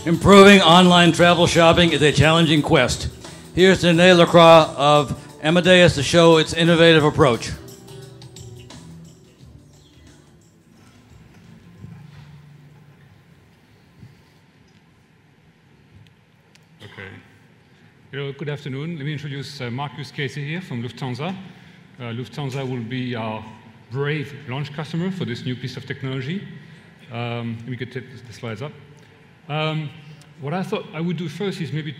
Improving online travel shopping is a challenging quest. Here's Denis Lacroix of Amadeus to show its innovative approach. Okay. Hello, good afternoon. Let me introduce Marcus Casey here from Lufthansa. Lufthansa will be our brave launch customer for this new piece of technology. We could take the slides up. What I thought I would do first is maybe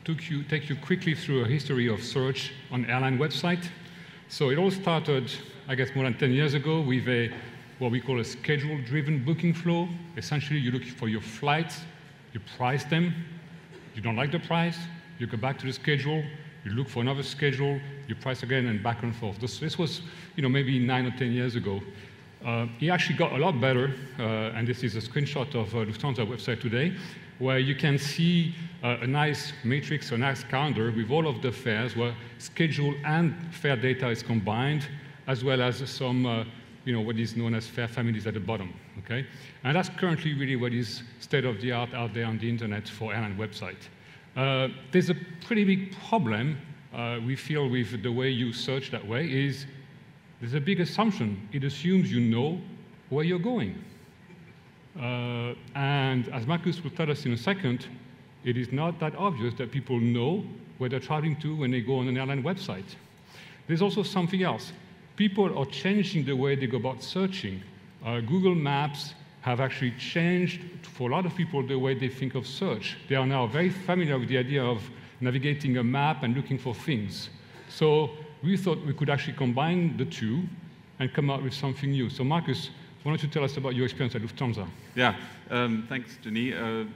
take you quickly through a history of search on airline website. So it all started, I guess, more than 10 years ago with what we call a schedule-driven booking flow. Essentially, you look for your flights, you price them, you don't like the price, you go back to the schedule, you look for another schedule, you price again, and back and forth. This was, maybe 9 or 10 years ago. It actually got a lot better, and this is a screenshot of Lufthansa website today, where you can see a nice matrix, a nice calendar with all of the fares where schedule and fare data is combined, as well as some, what is known as fare families at the bottom, okay? And that's currently really what is state-of-the-art out there on the internet for airline website. There's a pretty big problem we feel with the way you search that way is there's a big assumption. It assumes you know where you're going. And as Marcus will tell us in a second, it is not that obvious that people know where they're traveling to when they go on an airline website. There's also something else. People are changing the way they go about searching. Google Maps have actually changed, for a lot of people, the way they think of search. They are now very familiar with the idea of navigating a map and looking for things. So we thought we could actually combine the two and come out with something new. So Marcus, why don't you tell us about your experience at Lufthansa? Yeah, thanks, Denis.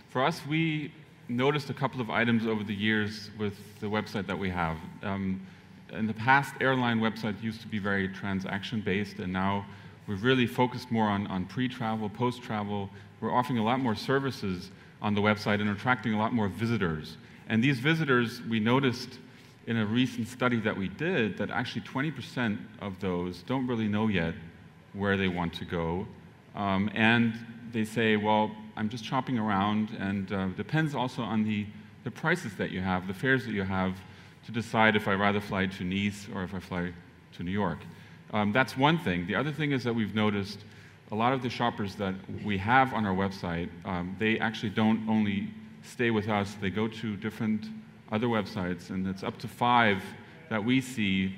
For us, we noticed a couple of items over the years with the website that we have. In the past, airline websites used to be very transaction-based, and now we've really focused more on pre-travel, post-travel. We're offering a lot more services on the website and attracting a lot more visitors. And these visitors, we noticed in a recent study that we did that actually 20% of those don't really know yet where they want to go. And they say, well, I'm just shopping around, and depends also on the prices that you have, the fares that you have, to decide if I rather fly to Nice or if I fly to New York. That's one thing. The other thing is that we've noticed a lot of the shoppers that we have on our website, they actually don't only stay with us, they go to different other websites, and it's up to 5 that we see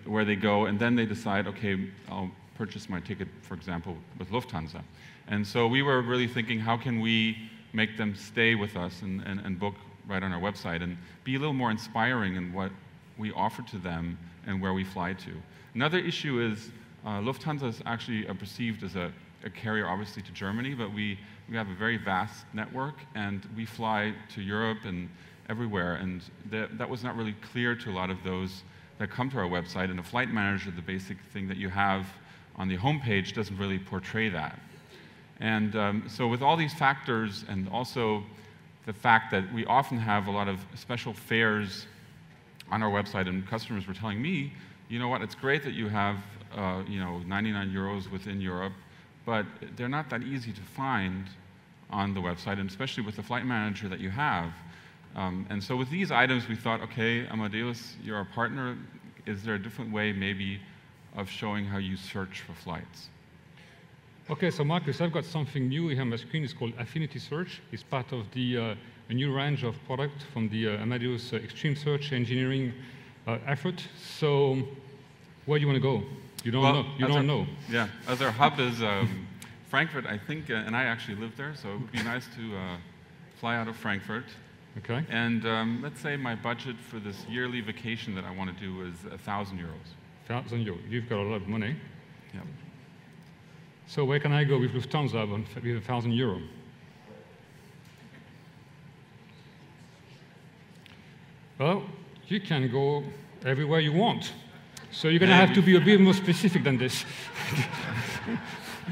where they go, and then they decide, okay, I'll purchase my ticket, for example, with Lufthansa. And so we were really thinking, how can we make them stay with us and book right on our website and be a little more inspiring in what we offer to them and where we fly to. Another issue is Lufthansa is actually perceived as a carrier, obviously, to Germany, but we have a very vast network, and we fly to Europe and everywhere, and that was not really clear to a lot of those that come to our website, and the flight manager, the basic thing that you have on the homepage, doesn't really portray that. And so with all these factors, and also the fact that we often have a lot of special fares on our website, and customers were telling me, you know what, it's great that you have 99 euros within Europe, but they're not that easy to find on the website, and especially with the flight manager that you have. And so with these items, we thought, okay, Amadeus, you're our partner. Is there a different way, maybe, of showing how you search for flights? Okay, so Marcus, I've got something new here on my screen. It's called Affinity Search. It's part of a new range of product from the Amadeus Extreme Search Engineering effort. So where do you want to go? You don't know. You don't know. Yeah, as our hub is Frankfurt, I think, and I actually live there, so it would be nice to fly out of Frankfurt. Okay. And let's say my budget for this yearly vacation that I want to do is 1,000 euros. 1,000 euros. You've got a lot of money. Yeah. So where can I go with Lufthansa with 1,000 euro? Well, you can go everywhere you want. So you're going to have to be a bit more specific than this.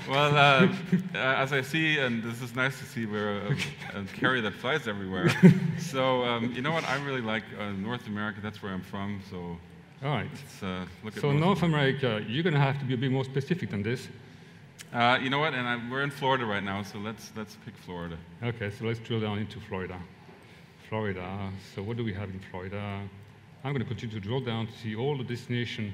Well, as I see, and this is nice to see, we're a carrier that flies everywhere. So you know what? I really like North America. That's where I'm from. So all right. Let's look at North America, you're going to have to be a bit more specific than this. You know what? And we're in Florida right now, so let's pick Florida. Okay, so let's drill down into Florida. Florida. So what do we have in Florida? I'm going to continue to drill down to see all the destination.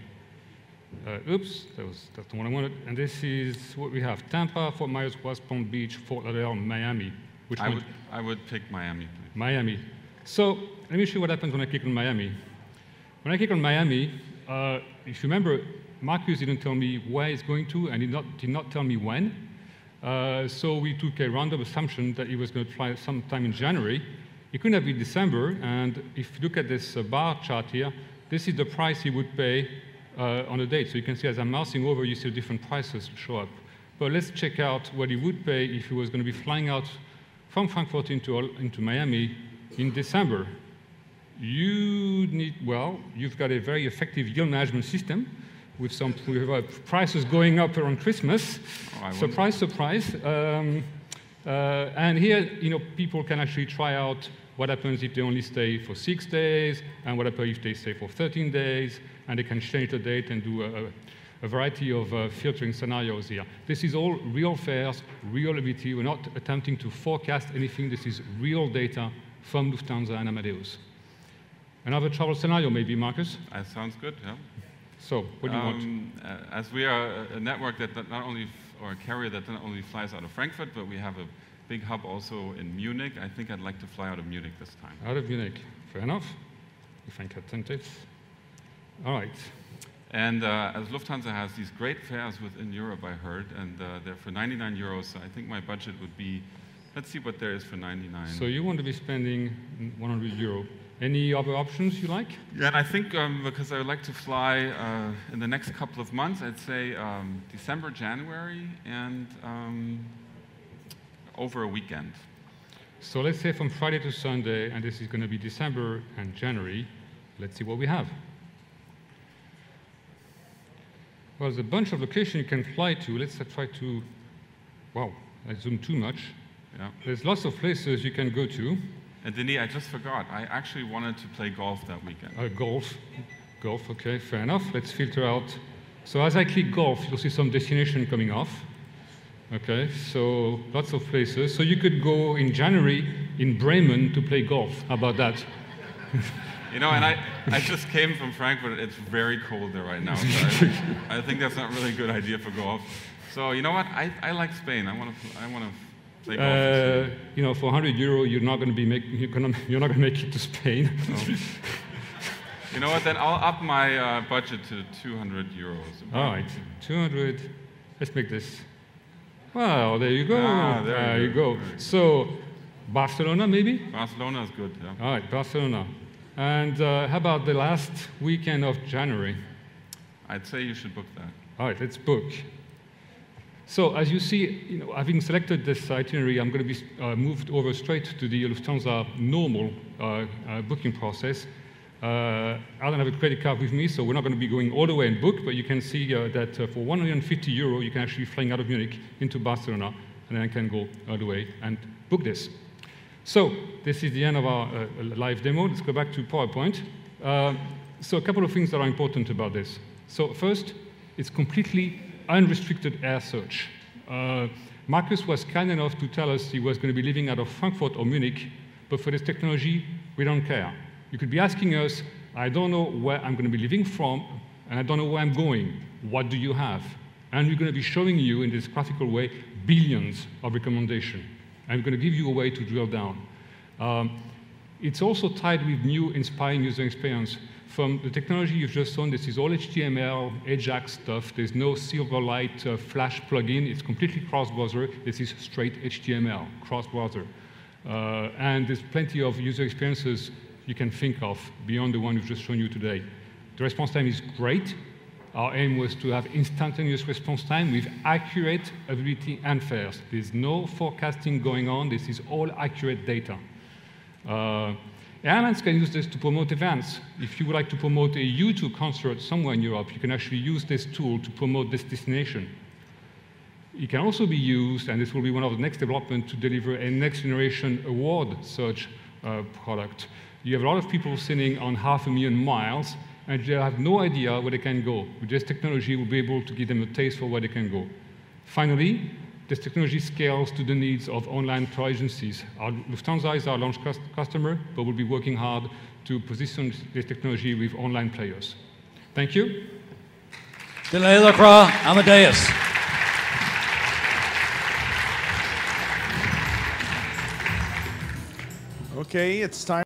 Oops, that's the one I wanted. And this is what we have: Tampa, Fort Myers, West Palm Beach, Fort Lauderdale, Miami. Which one? I would pick Miami, please. Miami. So let me show you what happens when I click on Miami. When I click on Miami, if you remember, Marcus didn't tell me where he's going to, and did not tell me when. So we took a random assumption that he was going to fly sometime in January. It couldn't have been December, and if you look at this bar chart here, this is the price he would pay on a date. So you can see as I'm mousing over, you see the different prices show up. But let's check out what he would pay if he was going to be flying out from Frankfurt into Miami in December. You've got a very effective yield management system with prices going up around Christmas. Surprise, surprise. And here, people can actually try out what happens if they only stay for 6 days, and what happens if they stay for 13 days, and they can change the date and do a variety of filtering scenarios here. This is all real fares, real ability. We're not attempting to forecast anything. This is real data from Lufthansa and Amadeus. Another travel scenario, maybe, Marcus? That sounds good, yeah. So, what do you want? As we are a network that not only, or a carrier that not only flies out of Frankfurt, but we have a big hub also in Munich, I think I'd like to fly out of Munich this time. Out of Munich, fair enough. If I can attempt it. All right. And as Lufthansa has these great fares within Europe, I heard, and they're for 99 euros, so I think my budget would be, let's see what there is for 99. So you want to be spending 100 euro. Any other options you like? Yeah, and I think because I would like to fly in the next couple of months, I'd say December, January, and over a weekend. So let's say from Friday to Sunday, and this is going to be December and January. Let's see what we have. Well, there's a bunch of locations you can fly to. Let's try to, wow, I zoomed too much. Yeah. There's lots of places you can go to. And Denis, I just forgot. I actually wanted to play golf that weekend. Golf, okay, fair enough. Let's filter out. So as I click golf, you'll see some destination coming off. Okay, so lots of places. So you could go in January in Bremen to play golf. How about that? And I just came from Frankfurt. It's very cold there right now. So I think that's not really a good idea for golf. So you know what? I like Spain. I want to play golf. For 100 euro, you're not going to make it to Spain. No. You know what? Then I'll up my budget to 200 euros. All right, 200. Let's make this. Well, there you go. There you go. So, Barcelona, maybe? Barcelona is good, yeah. All right, Barcelona. And how about the last weekend of January? I'd say you should book that. All right, let's book. So, as you see, having selected this itinerary, I'm going to be moved over straight to the Lufthansa normal booking process. I don't have a credit card with me, so we're not going to be going all the way and book, but you can see that for 150 euro, you can actually fly out of Munich into Barcelona, and then I can go all the way and book this. So this is the end of our live demo. Let's go back to PowerPoint. So a couple of things that are important about this. So first, it's completely unrestricted air search. Marcus was kind enough to tell us he was going to be living out of Frankfurt or Munich, but for this technology, we don't care. You could be asking us, I don't know where I'm going to be living from, and I don't know where I'm going. What do you have? And we're going to be showing you in this graphical way billions of recommendations. And we're going to give you a way to drill down. It's also tied with new inspiring user experience. From the technology you've just shown, this is all HTML, Ajax stuff. There's no Silverlight Flash plugin. It's completely cross-browser. This is straight HTML, cross-browser. And there's plenty of user experiences you can think of beyond the one we've just shown you today. The response time is great. Our aim was to have instantaneous response time with accurate availability and fares. There's no forecasting going on. This is all accurate data. Airlines can use this to promote events. If you would like to promote a U2 concert somewhere in Europe, you can actually use this tool to promote this destination. It can also be used, and this will be one of the next developments, to deliver a next-generation award search product. You have a lot of people sitting on 500,000 miles, and they have no idea where they can go. With this technology, we'll be able to give them a taste for where they can go. Finally, this technology scales to the needs of online tour agencies. Lufthansa is our launch customer, but we'll be working hard to position this technology with online players. Thank you. Denis, Lacroix, Amadeus. Okay, it's time.